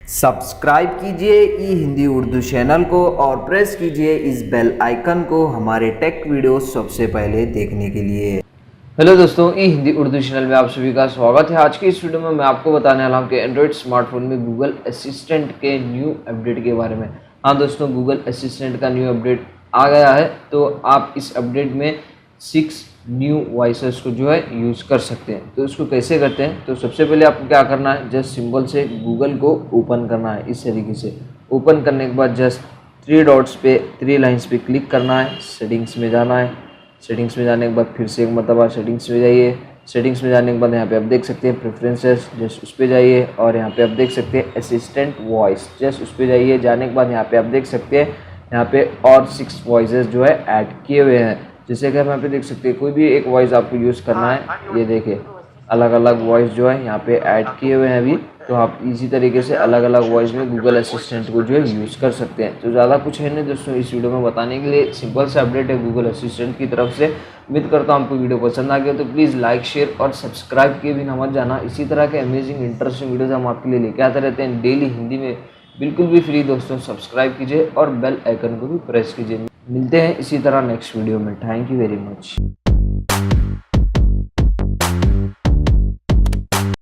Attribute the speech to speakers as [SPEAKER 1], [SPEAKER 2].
[SPEAKER 1] Subscribe कीजिए ई Hindi Urdu channel को और प्रेस कीजिए इस बेल आइकन को हमारे टेक वीडियो सबसे पहले देखने के लिए।
[SPEAKER 2] हेलो दोस्तों, ई हिंदी उर्दू चैनल में आप सभी का स्वागत है। आज की इस वीडियो में मैं आपको बताने वाला हूँ कि एंड्रॉइड स्मार्टफोन में गूगल असिस्टेंट के न्यू अपडेट के बारे में। हाँ दोस्तों, गूगल असिस्टेंट का न्यू अपडेट आ गया है, तो आप इस अपडेट में 6 न्यू वॉइसेस को जो है यूज़ कर सकते हैं। तो इसको कैसे करते हैं, तो सबसे पहले आपको क्या करना है, जस्ट सिंबल से गूगल को ओपन करना है। इस तरीके से ओपन करने के बाद जस्ट 3 डॉट्स पे 3 लाइन्स पे क्लिक करना है, सेटिंग्स में जाना है। सेटिंग्स में जाने के बाद फिर से एक मरतबा सेटिंग्स में जाइए। सेटिंग्स में जाने के बाद यहाँ पे आप देख सकते हैं प्रेफरेंसेस, जस्ट उस पर जाइए और यहाँ पे आप देख सकते हैं असिस्टेंट वॉइस, जस्ट उस पर जाइए। जाने के बाद यहाँ पे आप देख सकते हैं यहाँ पे और 6 वॉइसेस जो है ऐड किए हुए हैं। जैसे कि आप यहाँ पे देख सकते हैं कोई भी एक वॉइस आपको यूज़ करना है। ये देखिए अलग अलग वॉइस जो है यहाँ पे ऐड किए हुए हैं अभी, तो आप इसी तरीके से अलग अलग वॉइस में गूगल असिस्टेंट को जो है यूज़ कर सकते हैं। तो ज़्यादा कुछ है नहीं दोस्तों इस वीडियो में बताने के लिए, सिंपल सा अपडेट है गूगल असिस्टेंट की तरफ से। उम्मीद करता हूँ आपको वीडियो पसंद आ गया, तो प्लीज़ लाइक शेयर और सब्सक्राइब किए बिना मत जाना। इसी तरह के अमेजिंग इंटरेस्टिंग वीडियोज़ हम आपके लिए लेके आते रहते हैं डेली हिंदी में, बिल्कुल भी फ्री। दोस्तों सब्सक्राइब कीजिए और बेल आइकन को भी प्रेस कीजिए। मिलते हैं इसी तरह नेक्स्ट वीडियो में। Thank you very much.